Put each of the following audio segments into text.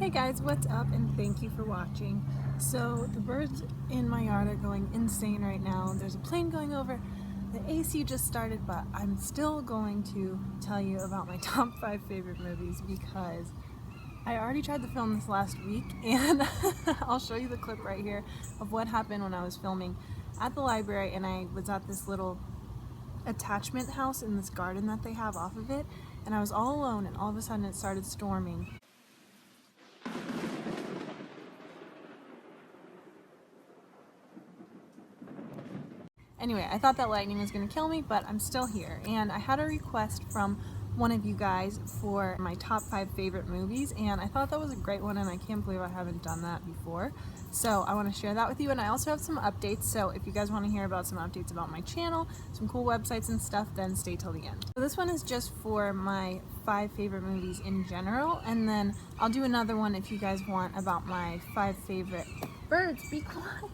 Hey guys, what's up, and thank you for watching. So the birds in my yard are going insane right now. There's a plane going over. The AC just started, but I'm still going to tell you about my top 5 favorite movies because I already tried to film this last week, and I'll show you the clip right here of what happened when I was filming at the library, and I was at this little attachment house in this garden that they have off of it, and I was all alone, and all of a sudden it started storming. Anyway, I thought that lightning was going to kill me, but I'm still here. And I had a request from one of you guys for my top 5 favorite movies, and I thought that was a great one, and I can't believe I haven't done that before. So I want to share that with you, and I also have some updates, so if you guys want to hear about some updates about my channel, some cool websites and stuff, then stay till the end. So this one is just for my 5 favorite movies in general, and then I'll do another one if you guys want about my 5 favorite... Birds, be quiet!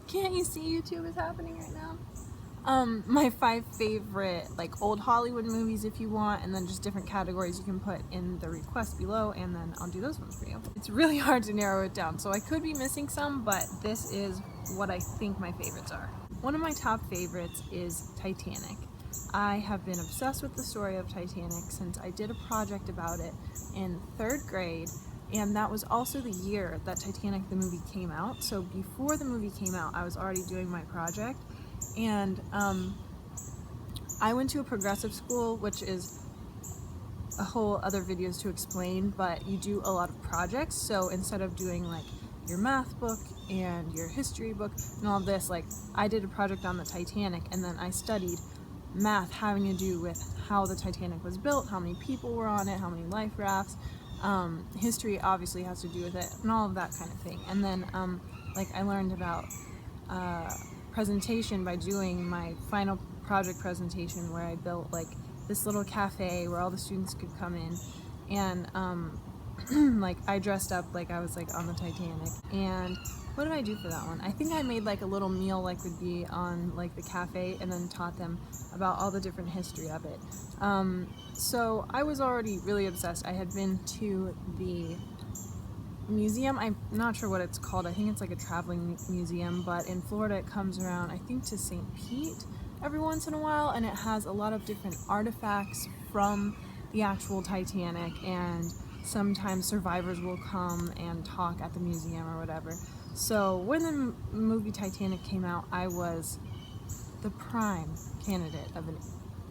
Can't you see YouTube is happening right now? My 5 favorite like old Hollywood movies if you want, and then just different categories you can put in the request below, and then I'll do those ones for you. It's really hard to narrow it down, so I could be missing some, but this is what I think my favorites are. One of my top favorites is Titanic. I have been obsessed with the story of Titanic since I did a project about it in 3rd grade. And that was also the year that Titanic the movie came out. So before the movie came out, I was already doing my project. And I went to a progressive school, which is a whole other videos to explain, but you do a lot of projects. So instead of doing like your math book and your history book and all this, like I did a project on the Titanic, and then I studied math having to do with how the Titanic was built, how many people were on it, how many life rafts. History obviously has to do with it, and all of that kind of thing. And then like I learned about presentation by doing my final project presentation, where I built like this little cafe where all the students could come in, and like I dressed up like I was like on the Titanic. And what did I do for that one? I think I made like a little meal like would be on like the cafe, and then taught them about all the different history of it. So I was already really obsessed. I had been to the museum. I'm not sure what it's called. I think it's like a traveling museum, but in Florida it comes around, I think, to St. Pete every once in a while, and it has a lot of different artifacts from the actual Titanic, and sometimes survivors will come and talk at the museum or whatever. So when the movie Titanic came out, I was the prime candidate of a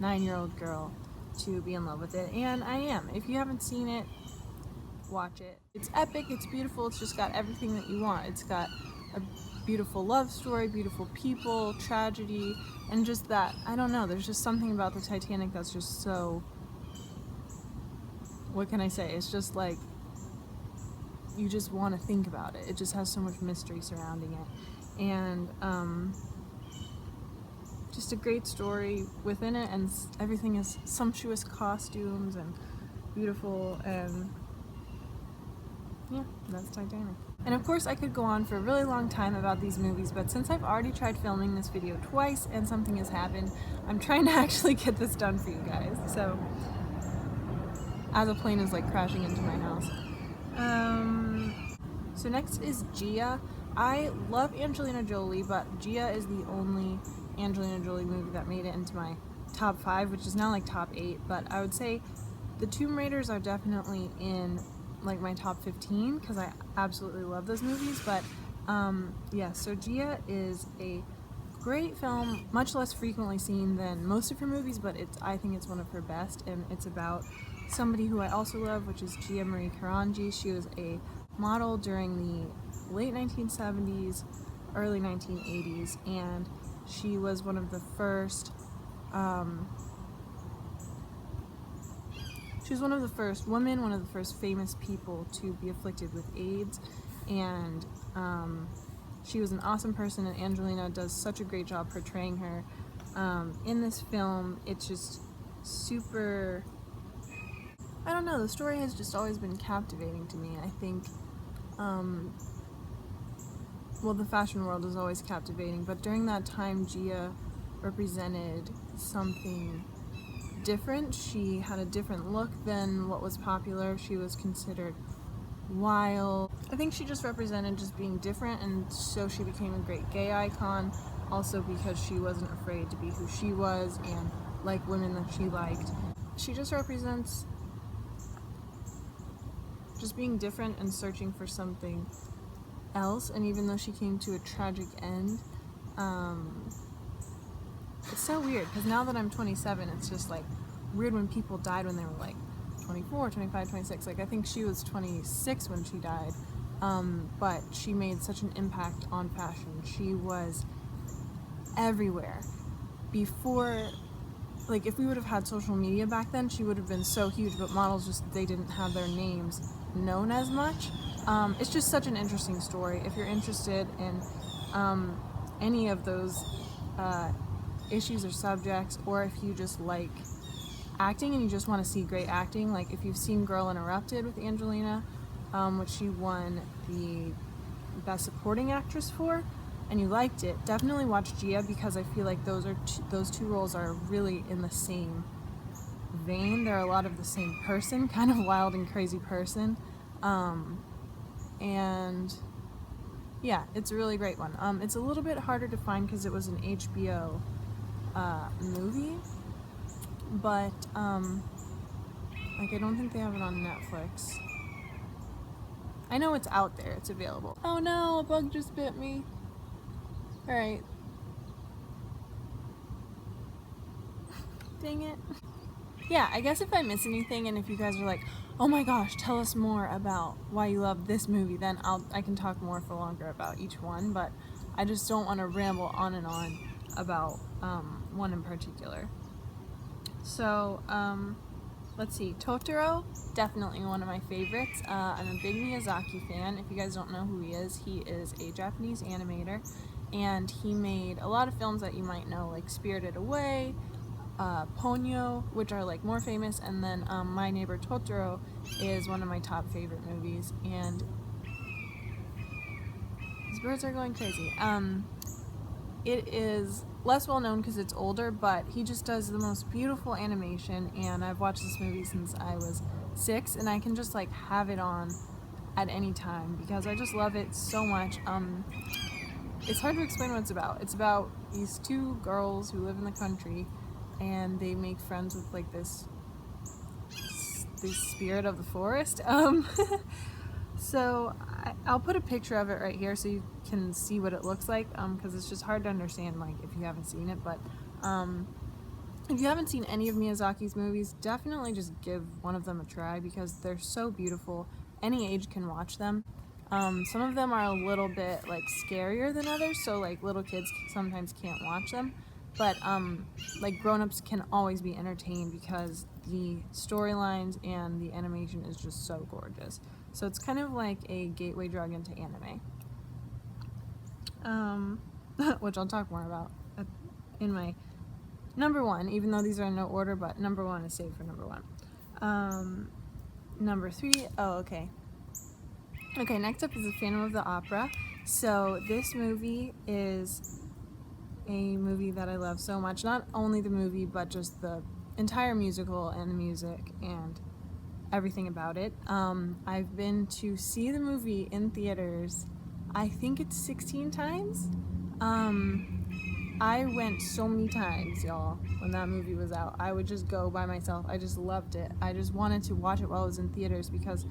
9-year-old girl to be in love with it, and I am. If you haven't seen it, watch it. It's epic, it's beautiful, it's just got everything that you want. It's got a beautiful love story, beautiful people, tragedy, and just that, I don't know, there's just something about the Titanic that's just so, what can I say, it's just like, you just want to think about it. It just has so much mystery surrounding it, and just a great story within it, and everything is sumptuous costumes and beautiful, and yeah, that's Titanic. And of course I could go on for a really long time about these movies, but since I've already tried filming this video twice and something has happened, I'm trying to actually get this done for you guys. So, as a plane is like crashing into my house. So next is Gia. I love Angelina Jolie, but Gia is the only Angelina Jolie movie that made it into my top 5, which is now like top 8, but I would say the Tomb Raiders are definitely in like my top 15 because I absolutely love those movies. But yeah, so Gia is a great film, much less frequently seen than most of her movies, but I think it's one of her best, and it's about somebody who I also love, which is Gia Marie Carangi. She was a model during the late 1970s, early 1980s, and she was one of the first women, one of the first famous people to be afflicted with AIDS, and she was an awesome person, and Angelina does such a great job portraying her in this film. It's just super, I don't know, the story has just always been captivating to me. I think well, the fashion world is always captivating, but during that time Gia represented something different. She had a different look than what was popular. She was considered wild. I think she just represented just being different, and so she became a great gay icon, also because she wasn't afraid to be who she was and like women that she liked. She just represents just being different and searching for something else, and even though she came to a tragic end, it's so weird because now that I'm 27, it's just like weird when people died when they were like 24, 25, 26. Like I think she was 26 when she died, but she made such an impact on fashion. She was everywhere. Before, like if we would have had social media back then, she would have been so huge, but models just, they didn't have their names known as much. It's just such an interesting story. If you're interested in any of those issues or subjects, or if you just like acting and you just want to see great acting, like if you've seen Girl Interrupted with Angelina, which she won the Best Supporting Actress for, and you liked it, definitely watch Gia, because I feel like those two roles are really in the same vein. They're a lot of the same person, kind of wild and crazy person, and yeah, it's a really great one. It's a little bit harder to find because it was an HBO movie, but like I don't think they have it on Netflix. I know it's out there, it's available. Oh no, a bug just bit me. Alright. Dang it. Yeah, I guess if I miss anything and if you guys are like, oh my gosh, tell us more about why you love this movie, then I can talk more for longer about each one, but I just don't want to ramble on and on about one in particular. So, let's see, Totoro, definitely one of my favorites. I'm a big Miyazaki fan. If you guys don't know who he is a Japanese animator, and he made a lot of films that you might know, like Spirited Away, Ponyo, which are like more famous, and then My Neighbor Totoro is one of my top favorite movies, and these birds are going crazy. It is less well known because it's older, but he just does the most beautiful animation, and I've watched this movie since I was 6, and I can just like have it on at any time because I just love it so much. It's hard to explain what it's about. It's about these two girls who live in the country, and they make friends with like this spirit of the forest. So I'll put a picture of it right here so you can see what it looks like, because it's just hard to understand like if you haven't seen it. But if you haven't seen any of Miyazaki's movies, definitely just give one of them a try because they're so beautiful. Any age can watch them. Some of them are a little bit like scarier than others, so like little kids sometimes can't watch them, but like grown-ups can always be entertained because the storylines and the animation is just so gorgeous. So it's kind of like a gateway drug into anime, which I'll talk more about in my number one, even though these are in no order, but number one is saved for number one. Number three, oh, okay. Okay, next up is The Phantom of the Opera. So this movie is a movie that I love so much. Not only the movie, but just the entire musical and the music and everything about it. I've been to see the movie in theaters, I think it's 16 times. I went so many times, y'all, when that movie was out. I would just go by myself. I just loved it. I just wanted to watch it while it was in theaters because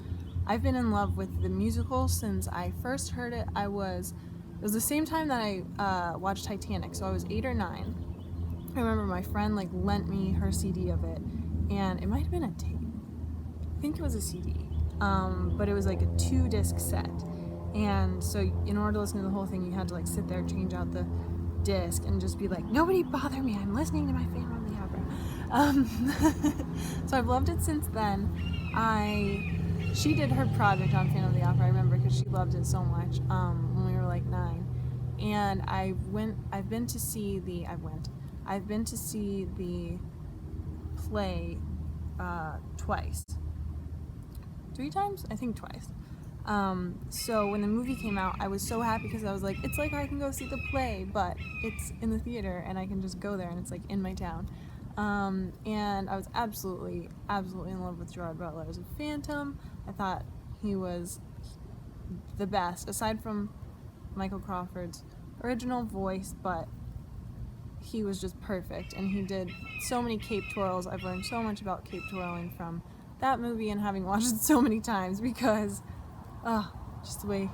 I've been in love with the musical since I first heard it. It was the same time that I watched Titanic, so I was 8 or 9. I remember my friend like lent me her CD of it, and it might have been a tape. I think it was a CD, but it was like a 2-disc set. And so in order to listen to the whole thing, you had to like sit there, change out the disc, and just be like, nobody bother me, I'm listening to my Phantom of the Opera. So I've loved it since then. She did her project on Phantom of the Opera, I remember, because she loved it so much when we were like 9. And I've been to see the play twice. 3 times? I think twice. So when the movie came out, I was so happy because I was like, it's like I can go see the play, but it's in the theater and I can just go there and it's like in my town. And I was absolutely in love with Gerard Butler as a Phantom. I thought He was the best, aside from Michael Crawford's original voice, but he was just perfect, and he did so many cape twirls. I've learned so much about cape twirling from that movie and having watched it so many times because just the way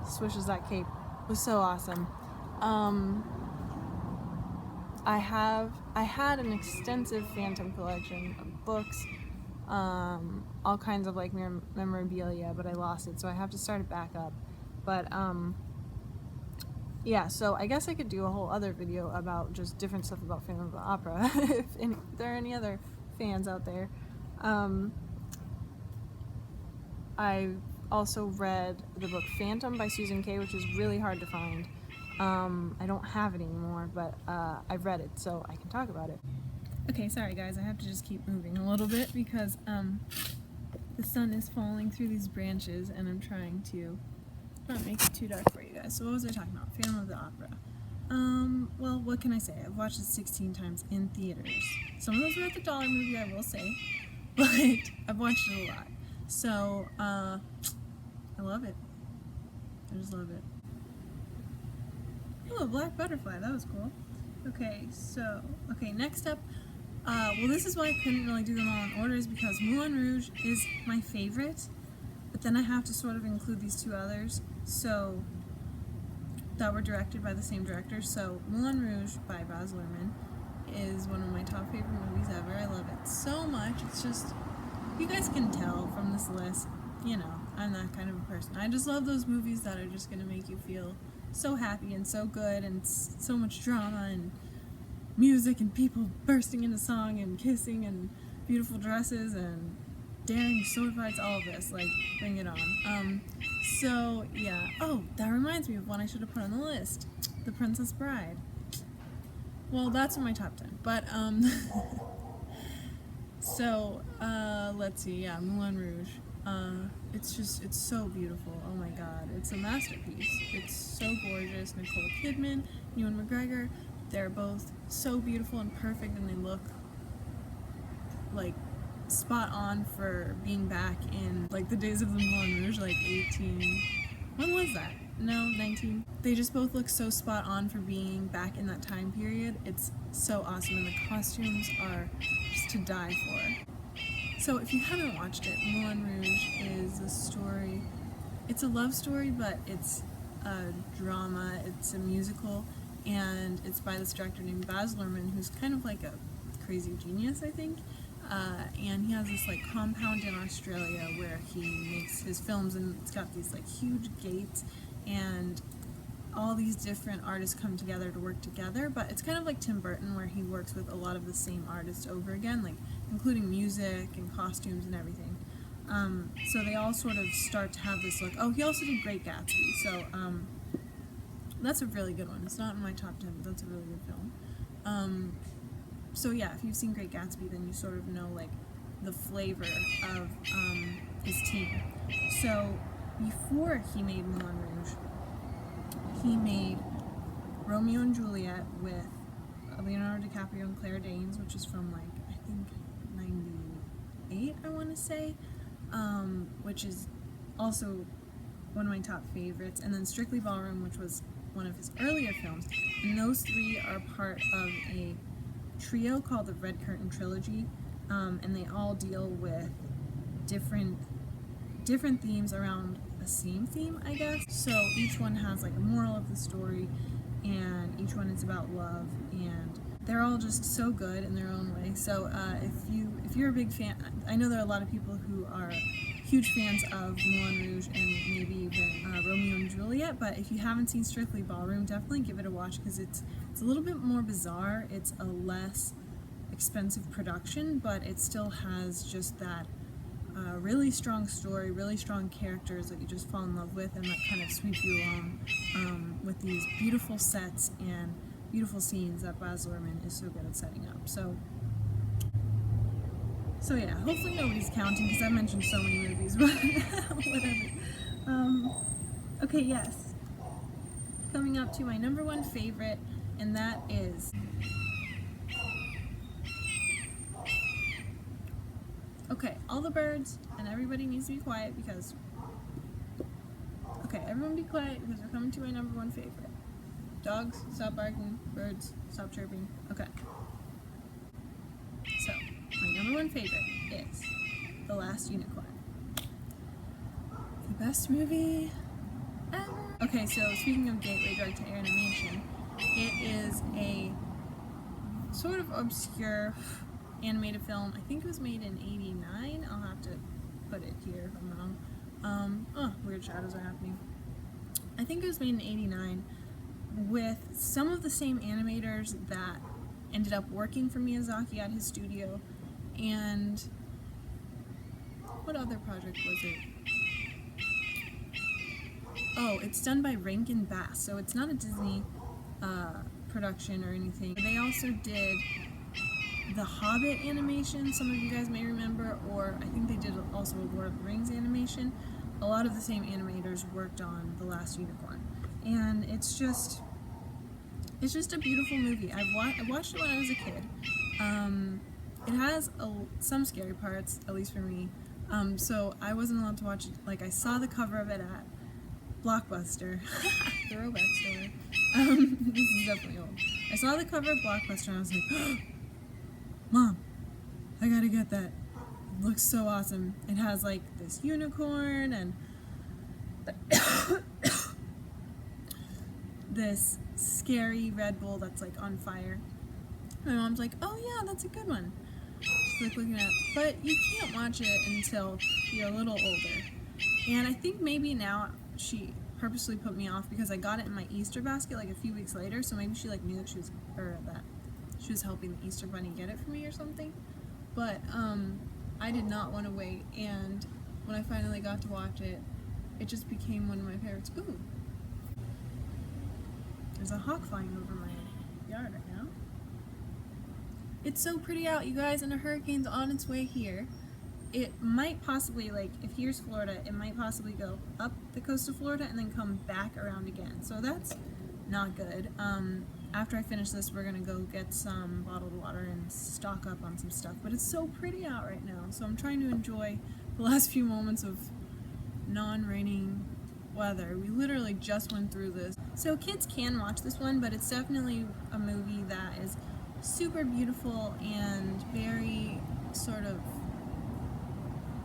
he swishes that cape was so awesome. I had an extensive Phantom collection of books, all kinds of like memorabilia, but I lost it, so I have to start it back up. But yeah, so I guess I could do a whole other video about just different stuff about Phantom of the Opera if there are any other fans out there. I also read the book Phantom by Susan Kay, which is really hard to find. I don't have it anymore, but I've read it, so I can talk about it. Okay, sorry guys, I have to just keep moving a little bit because the sun is falling through these branches and I'm trying to not make it too dark for you guys. So what was I talking about? Phantom of the Opera. Well, what can I say? I've watched it 16 times in theaters. Some of those were at the Dollar Movie, I will say, but I've watched it a lot. So, I love it. I just love it. Oh, a black butterfly, that was cool. Okay, so, next up, well, this is why I couldn't really do them all in order, is because Moulin Rouge is my favorite, but then I have to sort of include these two others, so, that were directed by the same director. So, Moulin Rouge by Baz Luhrmann is one of my top favorite movies ever. I love it so much. It's just, you guys can tell from this list, you know, I'm that kind of a person. I just love those movies that are just going to make you feel so happy and so good, and so much drama and music and people bursting into song and kissing and beautiful dresses and daring sword fights, all of this, like, bring it on. So, yeah. Oh, that reminds me of one I should have put on the list. The Princess Bride. Well, that's in my top 10, but, so, let's see, yeah, Moulin Rouge. It's so beautiful. Oh my god, it's a masterpiece. It's so gorgeous. Nicole Kidman, Ewan McGregor, they're both so beautiful and perfect, and they look like spot on for being back in like the days of the Moulin Rouge, like 18, when was that? No, 19. They just both look so spot on for being back in that time period. It's so awesome, and the costumes are just to die for. So if you haven't watched it, Moulin Rouge is a story, it's a love story, but it's a drama, it's a musical, and it's by this director named Baz Luhrmann, who's kind of like a crazy genius, I think, and he has this like compound in Australia where he makes his films, and it's got these like huge gates, and all these different artists come together to work together, but it's kind of like Tim Burton, where he works with a lot of the same artists over again, like including music and costumes and everything. So they all sort of start to have this look. Oh, he also did Great Gatsby, so that's a really good one. It's not in my top 10, but that's a really good film. So yeah, if you've seen Great Gatsby, then you sort of know like the flavor of his team. So before he made Moulin Rouge, he made Romeo and Juliet with Leonardo DiCaprio and Claire Danes, which is from like, I think 98, I want to say, which is also one of my top favorites, and then Strictly Ballroom, which was one of his earlier films, and those three are part of a trio called the Red Curtain Trilogy, and they all deal with different themes around the same theme, I guess. So each one has like a moral of the story, and each one is about love, and they're all just so good in their own way. So if you're a big fan, I know there are a lot of people who are huge fans of Moulin Rouge and maybe even Romeo and Juliet, but if you haven't seen Strictly Ballroom, definitely give it a watch, because it's a little bit more bizarre. It's a less expensive production, but it still has just that really strong story, really strong characters that you just fall in love with, and that kind of sweep you along with these beautiful sets and beautiful scenes that Baz Luhrmann is so good at setting up. So yeah, hopefully nobody's counting, because I've mentioned so many movies, but whatever. Okay, yes. Coming up to my number one favorite, and that is okay, all the birds, and everybody needs to be quiet because everyone be quiet because we're coming to my number one favorite. Dogs, stop barking. Birds, stop chirping. Okay. So, my number one favorite is The Last Unicorn. The best movie ever. Okay, so speaking of gateway drug to animation, it is a sort of obscure animated film. I think it was made in '89. I'll have to put it here if I'm wrong. Weird shadows are happening. I think it was made in '89 with some of the same animators that ended up working for Miyazaki at his studio. And what other project was it? Oh, it's done by Rankin Bass, so it's not a Disney production or anything. They also did the Hobbit animation, some of you guys may remember, or I think they did also a Lord of the Rings animation. A lot of the same animators worked on The Last Unicorn, and it's just a beautiful movie. I watched it when I was a kid. It has some scary parts, at least for me. So I wasn't allowed to watch it. Like, I saw the cover of it at Blockbuster. Throwback story. This is definitely old. I saw the cover of Blockbuster and I was like, Mom, I gotta get that. It looks so awesome. It has like this unicorn and this scary Red Bull that's like on fire. My mom's like, oh yeah, that's a good one. She's like looking at it. But you can't watch it until you're a little older. And I think maybe now she purposely put me off because I got it in my Easter basket like a few weeks later, so maybe she like knew that she was helping the Easter Bunny get it for me or something. But I did not want to wait, and when I finally got to watch it, it just became one of my favorites. Ooh, there's a hawk flying over my yard right now. It's so pretty out, you guys, and a hurricane's on its way here. It might possibly, like, if here's Florida, it might possibly go up the coast of Florida and then come back around again. So that's not good. After I finish this, we're gonna go get some bottled water and stock up on some stuff. But it's so pretty out right now, so I'm trying to enjoy the last few moments of non-raining weather. We literally just went through this. So kids can watch this one, but it's definitely a movie that is super beautiful and very sort of,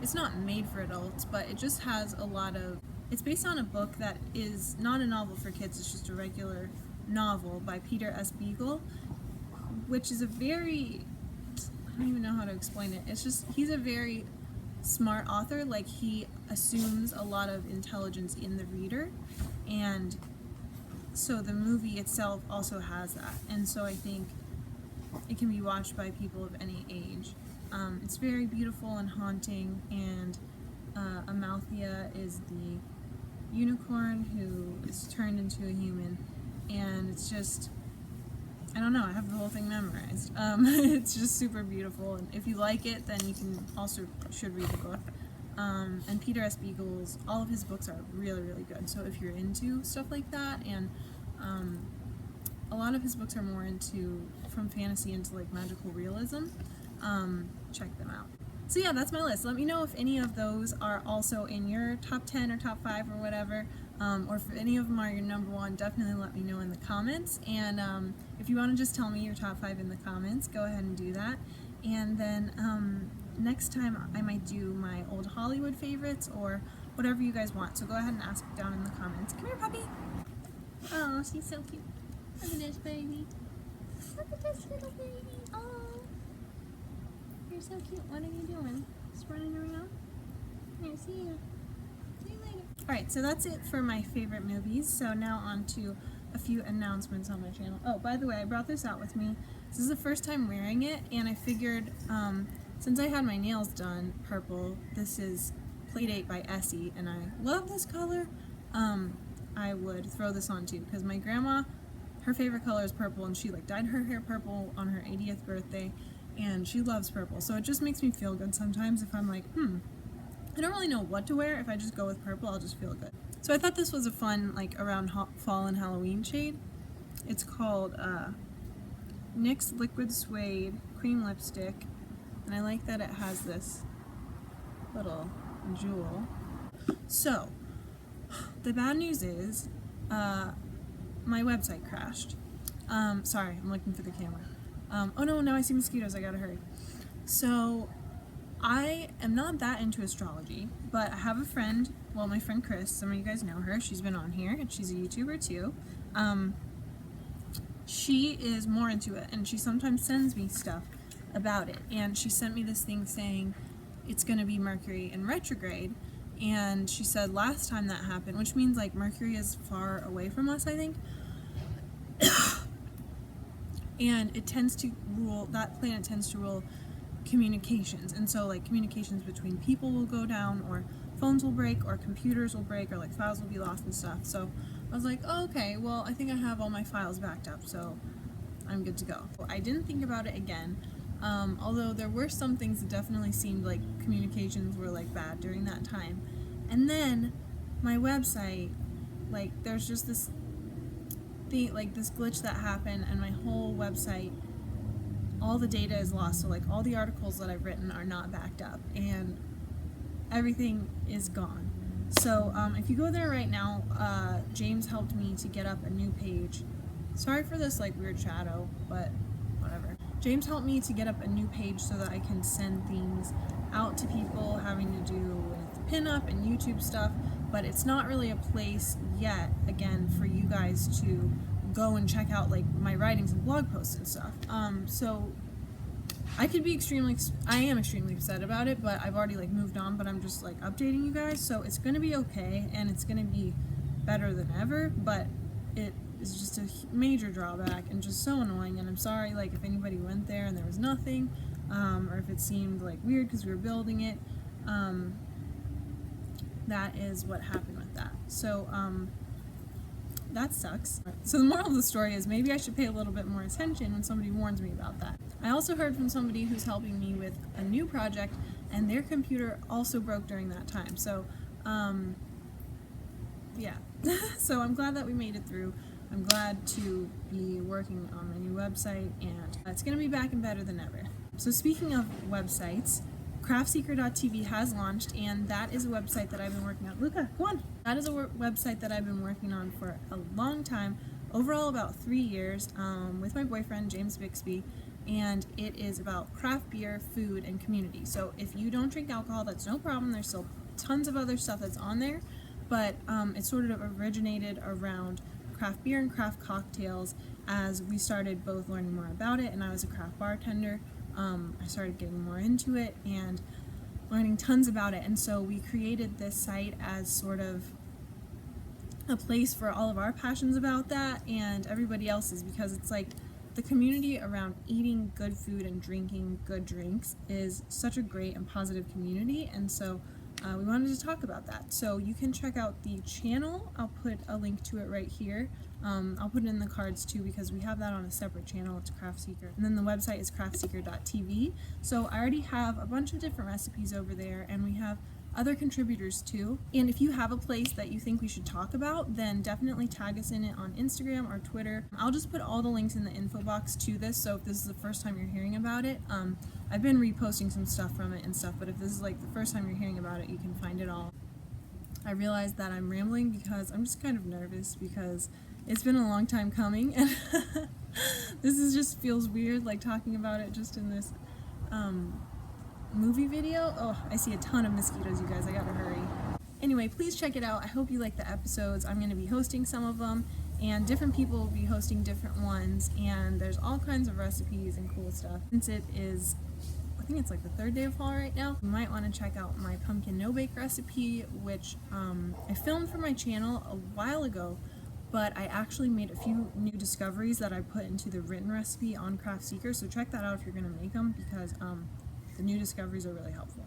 it's not made for adults, but it just has a lot of, it's based on a book that is not a novel for kids, it's just a regular novel by Peter S. Beagle, which is a very, I don't even know how to explain it. It's just, he's a very smart author. Like, he assumes a lot of intelligence in the reader, and so the movie itself also has that. And so I think it can be watched by people of any age. It's very beautiful and haunting, and Amalthea is the unicorn who is turned into a human, and it's just, I don't know, I have the whole thing memorized. It's just super beautiful, and if you like it, then you should read the book. And Peter S. Beagle's, all of his books are really, really good, so if you're into stuff like that, and a lot of his books are more from fantasy into like magical realism, check them out. So yeah, that's my list. Let me know if any of those are also in your top 10 or top 5 or whatever, or if any of them are your number one, definitely let me know in the comments. And if you want to just tell me your top 5 in the comments, go ahead and do that. And then next time I might do my old Hollywood favorites or whatever you guys want. So go ahead and ask down in the comments. Come here, puppy. Oh, she's so cute. Look at this baby. Look at this little baby. Oh. You're so cute. What are you doing? Just running around? Here, see you. See you later. Alright, so that's it for my favorite movies. So now on to a few announcements on my channel. Oh, by the way, I brought this out with me. This is the first time wearing it, and I figured, since I had my nails done purple, this is Playdate by Essie, and I love this color, I would throw this on too, because my grandma, her favorite color is purple, and she like dyed her hair purple on her 80th birthday, and she loves purple, so it just makes me feel good sometimes if I'm like, I don't really know what to wear. If I just go with purple, I'll just feel good. So I thought this was a fun, like, around fall and Halloween shade. It's called NYX Liquid Suede Cream Lipstick, and I like that it has this little jewel. So, the bad news is my website crashed. Sorry, I'm looking for the camera. Oh no, now I see mosquitoes, I gotta hurry. So, I am not that into astrology, but I have a friend, well, my friend Chris, some of you guys know her, she's been on here, and she's a YouTuber too. She is more into it, and she sometimes sends me stuff about it, and she sent me this thing saying it's going to be Mercury in retrograde, and she said last time that happened, which means like Mercury is far away from us, I think, and it tends to rule, that planet tends to rule communications, and so like communications between people will go down, or phones will break, or computers will break, or like files will be lost and stuff. So I was like, oh, okay, well, I think I have all my files backed up, so I'm good to go. I didn't think about it again, although there were some things that definitely seemed like communications were like bad during that time. And then my website, like there's just this thing, like this glitch that happened, and my whole website, all the data is lost. So like all the articles that I've written are not backed up, and everything is gone. So if you go there right now, James helped me to get up a new page. Sorry for this like weird shadow, but whatever. James helped me to get up a new page so that I can send things out to people having to do with pinup and YouTube stuff, but it's not really a place yet, again, for you guys to go and check out like my writings and blog posts and stuff. So I am extremely upset about it, but I've already like moved on, but I'm just like updating you guys, so it's gonna be okay, and it's gonna be better than ever, but it is just a major drawback and just so annoying, and I'm sorry like if anybody went there and there was nothing, or if it seemed like weird because we were building it. That is what happened with that. So that sucks. So the moral of the story is maybe I should pay a little bit more attention when somebody warns me about that. I also heard from somebody who's helping me with a new project, and their computer also broke during that time. So yeah. So I'm glad that we made it through. I'm glad to be working on my new website, and it's going to be back and better than ever. So speaking of websites, craftseeker.tv has launched, and that is a website that I've been working on. Luca, come on! That is a website that I've been working on for a long time, overall about 3 years, with my boyfriend, James Bixby, and it is about craft beer, food, and community. So if you don't drink alcohol, that's no problem. There's still tons of other stuff that's on there, but it sort of originated around craft beer and craft cocktails as we started both learning more about it, and I was a craft bartender. I started getting more into it and learning tons about it, and so we created this site as sort of a place for all of our passions about that and everybody else's, because it's like the community around eating good food and drinking good drinks is such a great and positive community, and so we wanted to talk about that. So you can check out the channel. I'll put a link to it right here. I'll put it in the cards too, because we have that on a separate channel. It's Craft Seeker. And then the website is craftseeker.tv. So I already have a bunch of different recipes over there, and we have other contributors too. And if you have a place that you think we should talk about, then definitely tag us in it on Instagram or Twitter. I'll just put all the links in the info box to this, so if this is the first time you're hearing about it, I've been reposting some stuff from it and stuff, but if this is like the first time you're hearing about it, you can find it all. I realize that I'm rambling because I'm just kind of nervous because it's been a long time coming, and this is just feels weird like talking about it just in this movie video. Oh, I see a ton of mosquitoes, you guys. I gotta hurry. Anyway, please check it out. I hope you like the episodes. I'm going to be hosting some of them, and different people will be hosting different ones, and there's all kinds of recipes and cool stuff. Since it is, I think it's like the third day of fall right now, you might want to check out my pumpkin no-bake recipe, which I filmed for my channel a while ago, but I actually made a few new discoveries that I put into the written recipe on Craft Seeker, so check that out if you're going to make them, because the new discoveries are really helpful.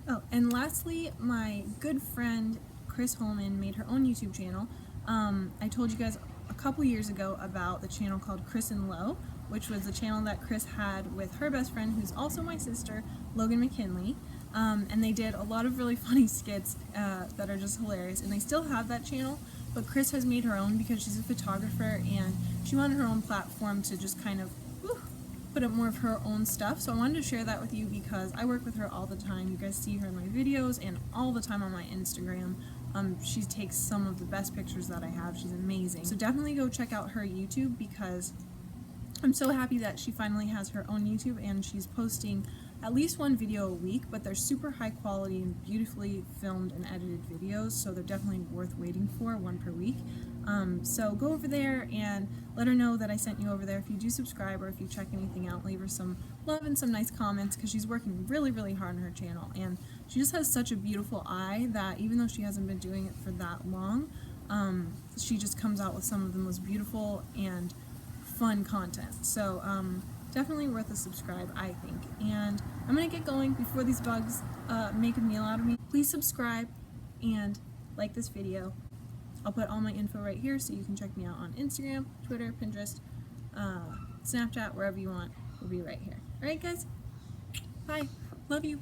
Oh, and lastly, my good friend Chris Holman made her own YouTube channel. I told you guys a couple years ago about the channel called Chris and Lo, which was the channel that Chris had with her best friend, who's also my sister, Logan McKinley. And they did a lot of really funny skits that are just hilarious, and they still have that channel, but Chris has made her own because she's a photographer, and she wanted her own platform to just kind of put up more of her own stuff. So I wanted to share that with you because I work with her all the time. You guys see her in my videos and all the time on my Instagram. She takes some of the best pictures that I have. She's amazing. So definitely go check out her YouTube, because I'm so happy that she finally has her own YouTube, and she's posting at least one video a week, but they're super high quality and beautifully filmed and edited videos, so they're definitely worth waiting for, one per week. So go over there and let her know that I sent you over there. If you do subscribe, or if you check anything out, leave her some love and some nice comments, because she's working really, really hard on her channel, and she just has such a beautiful eye that even though she hasn't been doing it for that long, she just comes out with some of the most beautiful and fun content. So definitely worth a subscribe, I think. And I'm gonna get going before these bugs make a meal out of me. Please subscribe and like this video. I'll put all my info right here, so you can check me out on Instagram, Twitter, Pinterest, Snapchat, wherever you want. Will be right here. Alright guys, bye, love you.